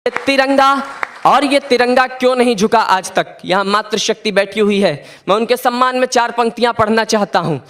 तिरंगा, और ये तिरंगा क्यों नहीं झुका आज तक। यहाँ मातृशक्ति बैठी हुई है, मैं उनके सम्मान में 4 पंक्तियां पढ़ना चाहता हूँ।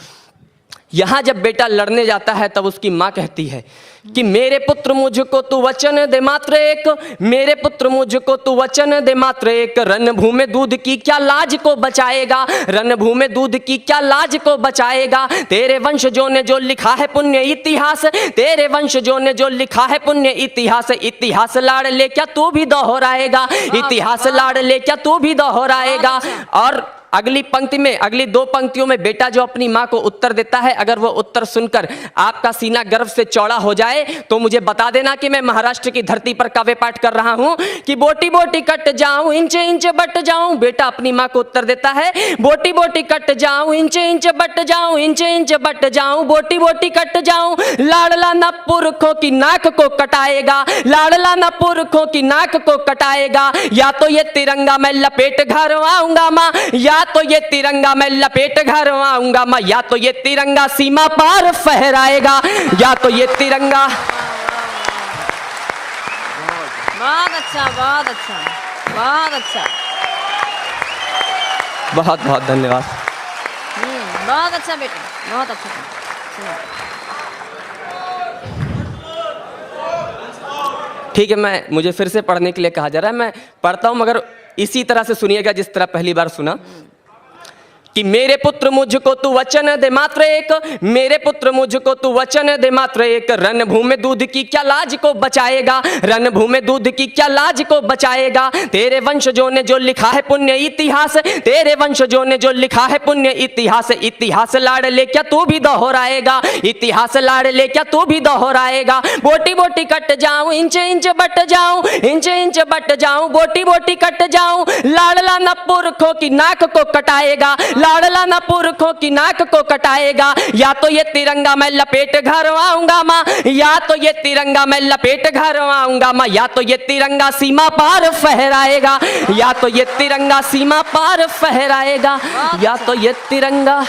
यहाँ जब बेटा लड़ने जाता है तब उसकी माँ कहती है कि मेरे पुत्र मुझको तू वचन दे मात्र एक, मेरे पुत्र मुझको तू वचन दे मात्र एक, रणभूमि दूध की क्या लाज को बचाएगा, रणभूमि दूध की क्या लाज को बचाएगा, तेरे वंशजों ने जो लिखा है पुण्य इतिहास, तेरे वंशजों ने जो लिखा है पुण्य इतिहास, इतिहास लाड़ ले क्या तू भी दोहराएगा, इतिहास लाड़ ले क्या तू भी दोहराएगा। और अगली पंक्ति में, अगली 2 पंक्तियों में बेटा जो अपनी माँ को उत्तर देता है, अगर वो उत्तर सुनकर आपका सीना गर्व से चौड़ा हो जाए तो मुझे बता देना कि मैं महाराष्ट्र की धरती पर काव्य पाठ कर रहा हूं कि बोटी बोटी कट जाऊं इंच इंच बट जाऊं। बेटा अपनी माँ को उत्तर देता है बोटी बोटी कट जाऊं इंच इंच बट जाऊं, इंच इंच बट जाऊं, बोटी बोटी कट जाऊं, लाडला न पुरखों की नाक को कटाएगा, लाडला न पुरखों की नाक को कटाएगा, या तो ये तिरंगा मैं लपेट घर आऊंगा माँ, या तो ये तिरंगा मैं लपेट घर आऊंगा माँ, या तो ये तिरंगा सीमा पार फहराएगा, या तो ये तिरंगा। बहुत अच्छा, बहुत अच्छा, बहुत अच्छा, बहुत बहुत धन्यवाद। बहुत अच्छा बेटा, बहुत अच्छा। ठीक है, मुझे फिर से पढ़ने के लिए कहा जा रहा है, मैं पढ़ता हूं मगर इसी तरह से सुनिएगा जिस तरह पहली बार सुना कि मेरे पुत्र मुझको तू वचन दे मात्र एक, मेरे पुत्र मुझको तू वचन दे मात्र एक, रणभूमि दूध की क्या लाज को बचाएगा, रणभूमि दूध की क्या लाज को बचाएगा, तेरे वंशजों ने जो लिखा है पुण्य इतिहास, तेरे वंशजों ने जो लिखा है पुण्य इतिहास, इतिहास लाड़ ले क्या तू भी दोहराएगा, इतिहास लाड़ ले क्या तू भी दोहराएगा, बोटी बोटी कट जाऊं इंच इंच बट जाऊं, इंच इंच बट जाऊं, बोटी बोटी कट जाऊं, लाडला न पुरखों की नाक को कटाएगा, लाडला न पुरखों की नाक को कटाएगा, या तो ये तिरंगा मैं लपेट घर आऊंगा माँ, या तो ये तिरंगा मैं लपेट घर आऊंगा माँ, या तो ये तिरंगा सीमा पार फहराएगा, या तो ये तिरंगा सीमा पार फहराएगा, या तो ये तिरंगा।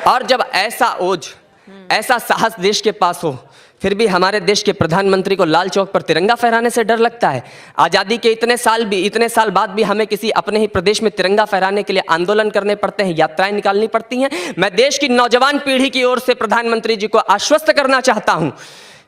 और जब ऐसा ओज, ऐसा साहस देश के पास हो, फिर भी हमारे देश के प्रधानमंत्री को लाल चौक पर तिरंगा फहराने से डर लगता है। आज़ादी के इतने साल बाद भी हमें किसी अपने ही प्रदेश में तिरंगा फहराने के लिए आंदोलन करने पड़ते हैं, यात्राएं निकालनी पड़ती हैं। मैं देश की नौजवान पीढ़ी की ओर से प्रधानमंत्री जी को आश्वस्त करना चाहता हूं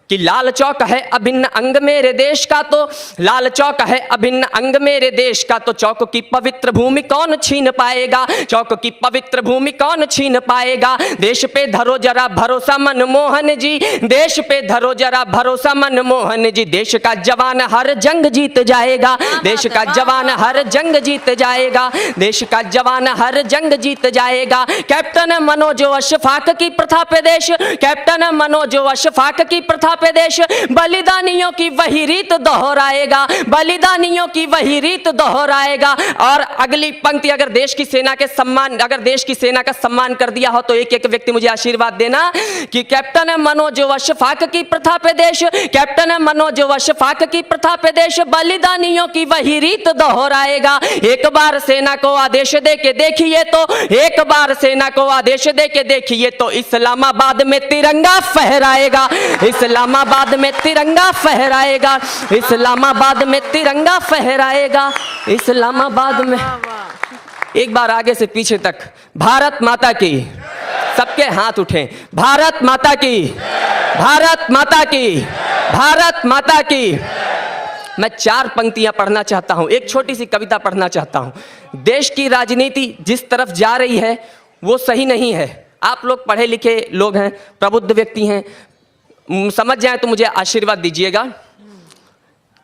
कि लाल चौक है अभिन्न अंग मेरे देश का, तो लाल चौक है अभिन्न अंग मेरे देश का, तो चौक की पवित्र भूमि कौन छीन पाएगा, चौक की पवित्र भूमि कौन छीन पाएगा, देश पे धरो जरा भरोसा मनमोहन जी, देश पे धरो जरा भरोसा मनमोहन जी, देश का जवान हर जंग जीत जाएगा, देश का जवान हर जंग जीत जाएगा, देश का जवान हर जंग जीत जाएगा, कैप्टन मनोज अशफाक की प्रथा पे देश, कैप्टन मनोज अशफाक की प्रथा पे देश, बलिदानियों की वही रीत दोहराएगा, बलिदानियों की वही रीत दोहराएगा। और अगली पंक्ति, अगर देश की सेना के सम्मान, अगर देश की सेना का सम्मान कर दिया हो तो एक एक व्यक्ति मुझे आशीर्वाद देना कि कैप्टन मनोज अशफाक की प्रथा पे देश, कैप्टन मनोज अशफाक की प्रथा पे देश, बलिदानियों की वही रीत दोहराएगा। एक बार सेना को आदेश दे के देखिए तो, एक बार सेना को आदेश दे के देखिए तो इस्लामाबाद में तिरंगा फहराएगा, इस्लामाबाद में तिरंगा फहराएगा, इस्लामाबाद में तिरंगा फहराएगा, इस्लामाबाद में। एक बार आगे से पीछे तक भारत माता की, सबके हाथ उठें, भारत माता की, भारत माता की, भारत माता की। मैं 4 पंक्तियां पढ़ना चाहता हूं, एक छोटी सी कविता पढ़ना चाहता हूं। देश की राजनीति जिस तरफ जा रही है वो सही नहीं है। आप लोग पढ़े लिखे लोग हैं, प्रबुद्ध व्यक्ति हैं, समझ जाए तो मुझे आशीर्वाद दीजिएगा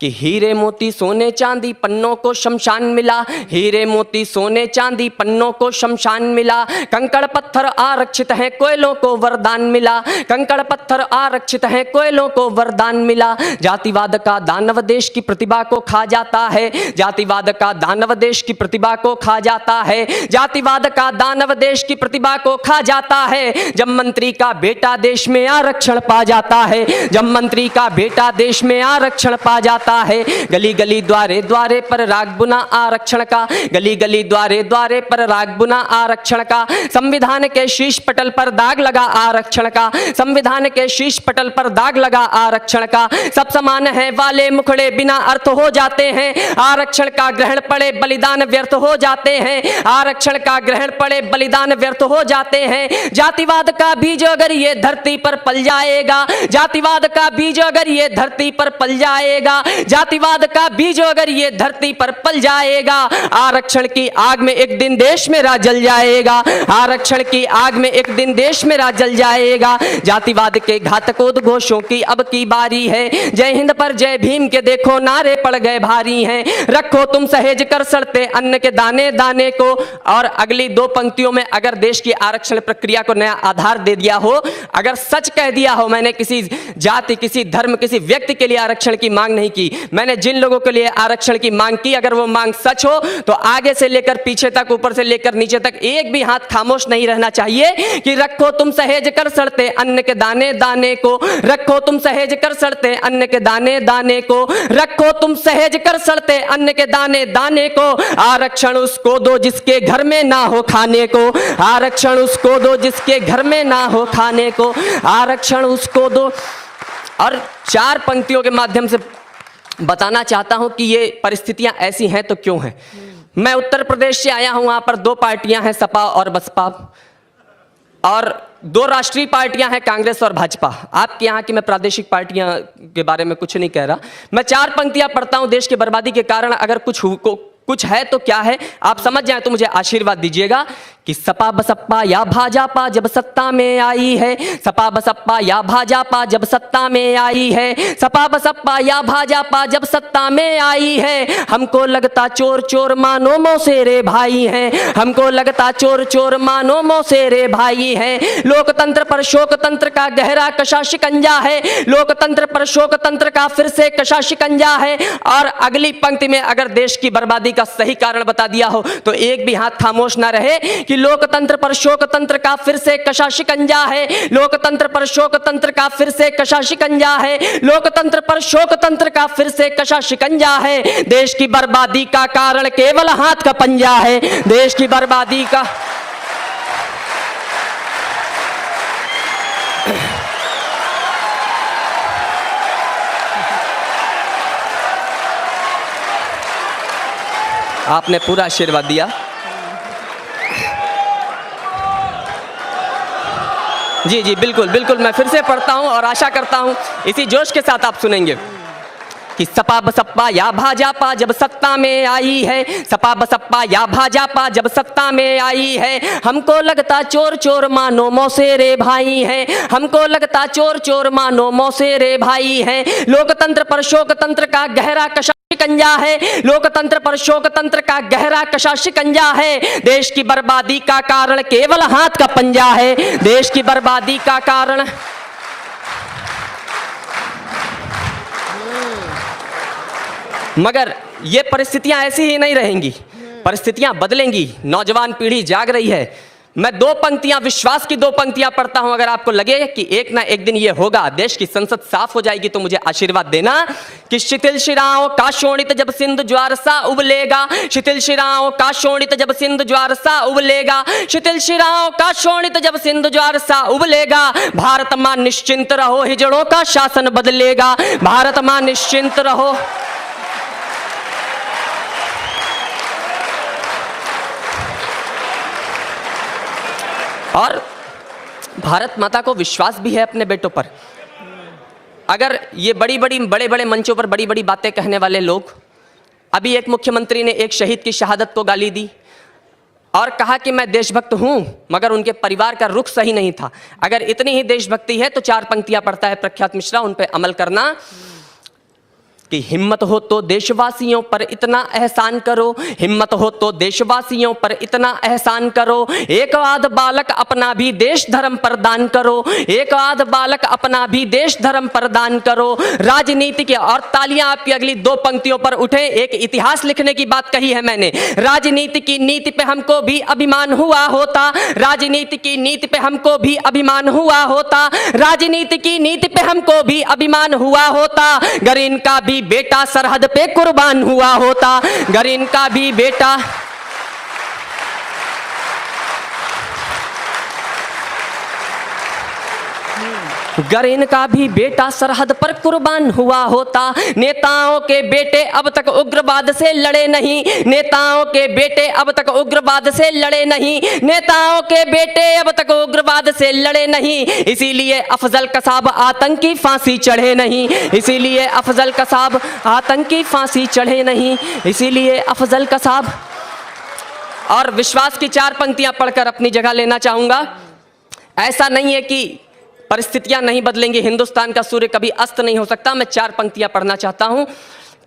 कि हीरे मोती सोने चांदी पन्नों को शमशान मिला, हीरे मोती सोने चांदी पन्नों को शमशान मिला, कंकड़ पत्थर आरक्षित हैं कोयलों को वरदान मिला, कंकड़ पत्थर आरक्षित हैं कोयलों को वरदान मिला, जातिवाद का दानव देश की प्रतिभा को खा जाता है, जातिवाद का दानव देश की प्रतिभा को खा जाता है, जातिवाद का दानव देश की प्रतिभा को खा जाता है, जब मंत्री का बेटा देश में आरक्षण पा जाता है, जब मंत्री का बेटा देश में आरक्षण पा जाता आता है। गली गली द्वारे द्वारे पर राग बुना आरक्षण का, गली गली द्वारे द्वारे पर राग बुना आरक्षण का। संविधान के शीश पटल पर दाग लगा आरक्षण का, संविधान के शीश पटल पर दाग लगा आरक्षण का। सब समान है वाले मुखड़े बिना अर्थ हो जाते हैं, आरक्षण का ग्रहण पड़े बलिदान व्यर्थ हो जाते हैं, आरक्षण का ग्रहण पड़े बलिदान व्यर्थ हो जाते हैं। जातिवाद का बीज अगर ये धरती पर पल जाएगा, जातिवाद का बीज अगर ये धरती पर पल जाएगा, जातिवाद का बीज अगर ये धरती पर पल जाएगा, आरक्षण की आग में एक दिन देश मेरा जल जाएगा, आरक्षण की आग में एक दिन देश मेरा जल जाएगा। जातिवाद के घातक उद्घोषों की अब की बारी है, जय हिंद पर जय भीम के देखो नारे पड़ गए भारी हैं। रखो तुम सहेज कर सड़ते अन्न के दाने दाने को। और अगली दो पंक्तियों में अगर देश की आरक्षण प्रक्रिया को नया आधार दे दिया हो, अगर सच कह दिया हो मैंने किसी जाति, किसी धर्म, किसी व्यक्ति के लिए आरक्षण की मांग नहीं की, मैंने जिन लोगों के लिए आरक्षण की मांग की, अगर वो मांग सच हो तो आगे से लेकर पीछे तक, ऊपर से लेकर नीचे तक एक भी हाथ खामोश नहीं रहना चाहिए कि रखो तुम सहेज कर सड़ते अन्न के दाने दाने को, रखो तुम सहेज कर सड़ते अन्न के दाने दाने को, रखो तुम सहेज कर सड़ते अन्न के दाने दाने को। आरक्षण उसको दो जिसके घर में ना हो खाने को, आरक्षण उसको दो जिसके घर में ना हो खाने को, आरक्षण उसको दो। और चार पंक्तियों के माध्यम से बताना चाहता हूं कि ये परिस्थितियां ऐसी हैं तो क्यों हैं। मैं उत्तर प्रदेश से आया हूं, वहां पर दो पार्टियां हैं, सपा और बसपा, और दो राष्ट्रीय पार्टियां हैं, कांग्रेस और भाजपा। आपके यहाँ की मैं प्रादेशिक पार्टियां के बारे में कुछ नहीं कह रहा, मैं चार पंक्तियां पढ़ता हूं। देश की बर्बादी के कारण अगर कुछ है तो क्या है, आप समझ जाए तो मुझे आशीर्वाद दीजिएगा कि सपा बसपा या भाजपा जब सत्ता में आई है, सपा बसपा या भाजपा जब सत्ता में आई है, सपा बसपा या भाजपा जब सत्ता में आई है, हमको लगता चोर चोर मानो मौसेरे भाई हैं, हमको लगता चोर चोर मानो मौसेरे भाई हैं। लोकतंत्र पर शोकतंत्र का गहरा कशा शिकंजा है, लोकतंत्र पर शोकतंत्र का फिर से कशा शिकंजा है। और अगली पंक्ति में अगर देश की बर्बादी का सही कारण बता दिया हो तो एक भी हाथ खामोश ना रहे कि लोकतंत्र पर शोकतंत्र का फिर से कशा शिकंजा है, लोकतंत्र पर शोकतंत्र का फिर से कशा शिकंजा है, लोकतंत्र पर शोकतंत्र का फिर से कशा शिकंजा है। देश की बर्बादी का कारण केवल हाथ का पंजा है, देश की बर्बादी का आपने पूरा आशीर्वाद दिया। जी जी बिल्कुल बिल्कुल, मैं फिर से पढ़ता हूं और आशा करता हूं इसी जोश के साथ आप सुनेंगे कि सपा बसपा या भाजपा जब सत्ता में आई है, सपा बसपा या भाजपा जब सत्ता में आई है, हमको लगता चोर चोर मानो मौसेरे भाई हैं, हमको लगता चोर चोर मानो मौसेरे भाई हैं। लोकतंत्र पर शोकतंत्र का गहरा कशा शिकंजा है, लोकतंत्र पर शोकतंत्र का गहरा कशा शिकंजा है। देश की बर्बादी का कारण केवल हाथ का पंजा है, देश की बर्बादी का कारण मगर ये परिस्थितियां ऐसी ही नहीं रहेंगी, परिस्थितियां बदलेंगी। नौजवान पीढ़ी जाग रही है। मैं दो पंक्तियां, विश्वास की दो पंक्तियां पढ़ता हूं। अगर आपको लगे कि एक ना एक दिन ये होगा, देश की संसद साफ हो जाएगी, तो मुझे आशीर्वाद देना कि शिथिल शिराओं का शोणित जब सिंधु ज्वार सा उबलेगा, शिथिल शिराओं का शोणित जब सिंधु ज्वार सा उबलेगा, शिथिल शिराओं का शोणित जब सिंधु ज्वार सा उबलेगा, भारत मां निश्चिंत रहो हिजड़ों का शासन बदलेगा, भारत मां निश्चिंत रहो। और भारत माता को विश्वास भी है अपने बेटों पर। अगर ये बड़े बड़े मंचों पर बड़ी बड़ी बातें कहने वाले लोग, अभी एक मुख्यमंत्री ने एक शहीद की शहादत को गाली दी और कहा कि मैं देशभक्त हूं, मगर उनके परिवार का रुख सही नहीं था। अगर इतनी ही देशभक्ति है तो चार पंक्तियां पढ़ता है प्रख्यात मिश्रा, उन पे अमल करना कि हिम्मत हो तो देशवासियों पर इतना एहसान करो, हिम्मत हो तो देशवासियों पर इतना एहसान करो, एक आध बालक अपना भी देश धर्म पर दान करो, एक आध बालक अपना भी देश धर्म पर दान करो। राजनीति के, और तालियां आपकी अगली दो पंक्तियों पर उठे, एक इतिहास लिखने की बात कही है मैंने। राजनीति की नीति पे हमको भी अभिमान हुआ होता, राजनीति की नीति पे हमको भी अभिमान हुआ होता, राजनीति की नीति पे हमको भी अभिमान हुआ होता, अगर इनका भी भी बेटा सरहद पे कुर्बान हुआ होता, अगर इनका भी बेटा अगर इनका भी बेटा सरहद पर कुर्बान हुआ होता। नेताओं के बेटे अब तक उग्रवाद से लड़े नहीं, नेताओं के बेटे अब तक उग्रवाद से लड़े नहीं, नेताओं के बेटे अब तक उग्रवाद से लड़े नहीं, इसीलिए अफजल कसाब आतंकी फांसी चढ़े नहीं, इसीलिए अफजल कसाब आतंकी फांसी चढ़े नहीं, इसीलिए अफजल कसाब। और विश्वास की 4 पंक्तियां पढ़कर अपनी जगह लेना चाहूंगा। ऐसा नहीं है कि परिस्थितियां नहीं बदलेंगी, हिंदुस्तान का सूर्य कभी अस्त नहीं हो सकता। मैं 4 पंक्तियां पढ़ना चाहता हूं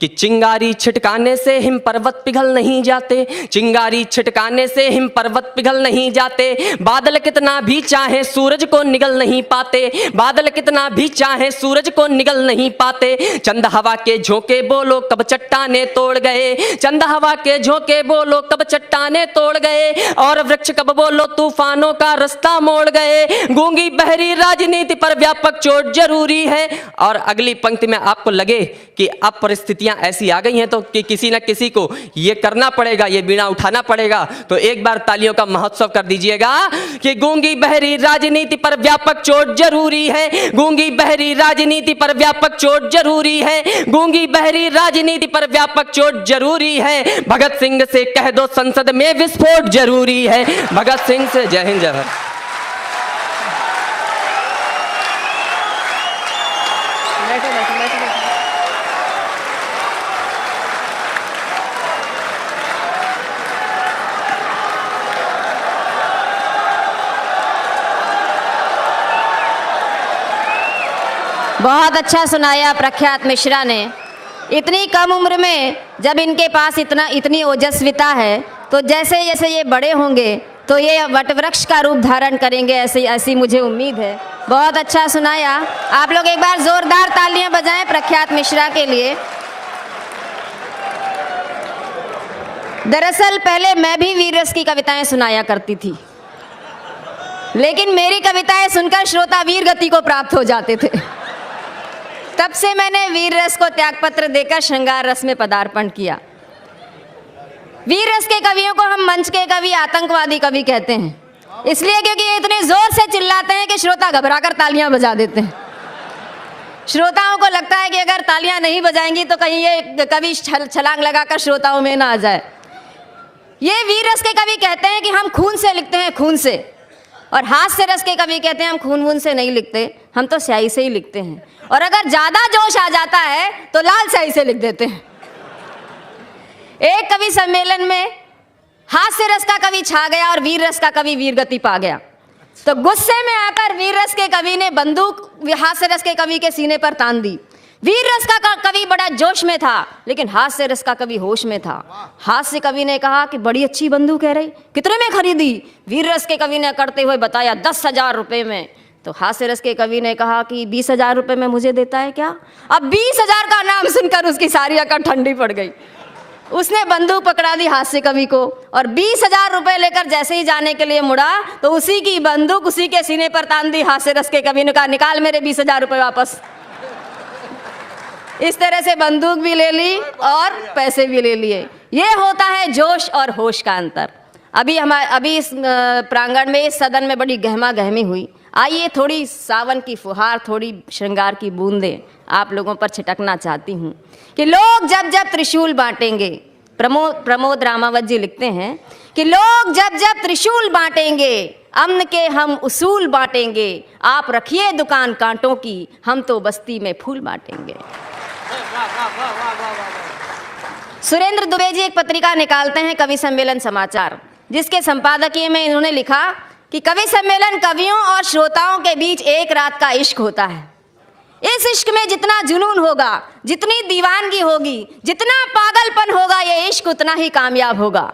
कि चिंगारी छिटकाने से हिम पर्वत पिघल नहीं जाते, चिंगारी छिटकाने से हिम पर्वत पिघल नहीं जाते, बादल कितना भी चाहे सूरज को निगल नहीं पाते, बादल कितना भी चाहे सूरज को निगल नहीं पाते, चंद हवा के झोंके बोलो कब चट्टाने तोड़ गए, चंद हवा के झोंके बोलो कब चट्टाने तोड़ गए, और वृक्ष कब बोलो तूफानों का रास्ता मोड़ गए, गूंगी बहरी राजनीति पर व्यापक चोट जरूरी है। और अगली पंक्ति में आपको लगे कि अब परिस्थितियां ऐसी आ गई हैं तो कि किसी न किसी को ये करना पड़ेगा, ये बीड़ा उठाना पड़ेगा, तो एक बार तालियों का महोत्सव कर दीजिएगा कि गूंगी बहरी राजनीति पर व्यापक चोट जरूरी है, गूंगी बहरी राजनीति पर व्यापक चोट जरूरी है, गूंगी बहरी राजनीति पर व्यापक चोट जरूरी है, भगत सिंह से कह दो संसद में विस्फोट जरूरी है, भगत सिंह से। जय हिंद, जय भारत। बैठो बैठो बैठो बैठो। बहुत अच्छा सुनाया प्रख्यात मिश्रा ने। इतनी कम उम्र में जब इनके पास इतनी ओजस्विता है, तो जैसे जैसे ये बड़े होंगे तो ये वटवृक्ष का रूप धारण करेंगे, ऐसी मुझे उम्मीद है। बहुत अच्छा सुनाया। आप लोग एक बार जोरदार तालियां बजाएं प्रख्यात मिश्रा के लिए। दरअसल पहले मैं भी वीर रस की कविताएं सुनाया करती थी, लेकिन मेरी कविताएं सुनकर श्रोता वीर गति को प्राप्त हो जाते थे। तब से मैंने वीर रस को त्यागपत्र देकर श्रृंगार रस में पदार्पण किया। वीर रस के कवियों को हम मंच के कवि, आतंकवादी कवि कहते हैं, इसलिए क्योंकि ये इतने जोर से चिल्लाते हैं कि श्रोता घबराकर तालियां बजा देते हैं। श्रोताओं को लगता है कि अगर तालियां नहीं बजाएंगी तो कहीं ये कवि छलांग लगाकर श्रोताओं में ना आ जाए। ये वीर रस के कवि कहते हैं कि हम खून से लिखते हैं, खून से, और हास्य रस के कवि कहते हैं हम खून वून से नहीं लिखते, हम तो स्याही से ही लिखते हैं, और अगर ज्यादा जोश आ जाता है तो लाल स्याही से लिख देते हैं। एक कवि सम्मेलन में हास्य रस का कवि छा गया और वीर रस का कवि वीर गति पा गया, तो गुस्से में आकर वीर रस के कवि ने बंदूक हास्य रस के कवि के सीने पर तान दी। वीर रस का कवि बड़ा जोश में था, लेकिन हास्य रस का कवि होश में था। हास्य कवि ने कहा कि बड़ी अच्छी बंदूक है रही, कितने में खरीदी? वीर रस के कवि ने करते हुए बताया 10,000 रुपए में। तो हास्य रस के कवि ने कहा कि 20,000 रुपए में मुझे देता है क्या? अब 20,000 का नाम सुनकर उसकी सारी अकड़ ठंडी पड़ गई। उसने बंदूक पकड़ा दी हास्य कवि को, और 20,000 रुपए लेकर जैसे ही जाने के लिए मुड़ा तो उसी की बंदूक उसी के सीने पर तान दी। हास्य रस के कवि ने कहा निकाल मेरे 20,000 रुपए वापस। इस तरह से बंदूक भी ले ली और पैसे भी ले लिए। ये होता है जोश और होश का अंतर। अभी इस प्रांगण में, इस सदन में बड़ी गहमा गहमी हुई। आइए थोड़ी सावन की फुहार, थोड़ी श्रृंगार की बूंदें आप लोगों पर छिटकना चाहती हूँ कि लोग जब जब त्रिशूल बांटेंगे, प्रमोद रामावत जी लिखते हैं कि लोग जब जब त्रिशूल बांटेंगे, अमन के हम उसूल बांटेंगे, आप रखिए दुकान कांटों की, हम तो बस्ती में फूल बांटेंगे। सुरेंद्र दुबे जी एक पत्रिका निकालते हैं, कवि सम्मेलन समाचार, जिसके संपादकीय में इन्होंने लिखा कि कवि सम्मेलन कवियों और श्रोताओं के बीच एक रात का इश्क होता है। इस इश्क में जितना जुनून होगा, जितनी दीवानगी होगी, जितना पागलपन होगा, ये इश्क उतना ही कामयाब होगा।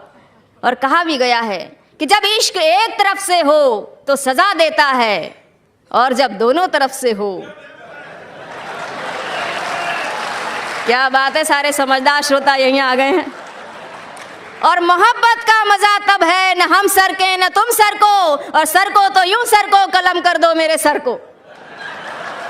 और कहा भी गया है कि जब इश्क एक तरफ से हो तो सजा देता है, और जब दोनों तरफ से हो। क्या बात है, सारे समझदार श्रोता यहीं आ गए हैं। और मोहब्बत का मजा तब है न हम सरके न तुम सरको, और सरको तो यूं सरको कलम कर दो मेरे सर को।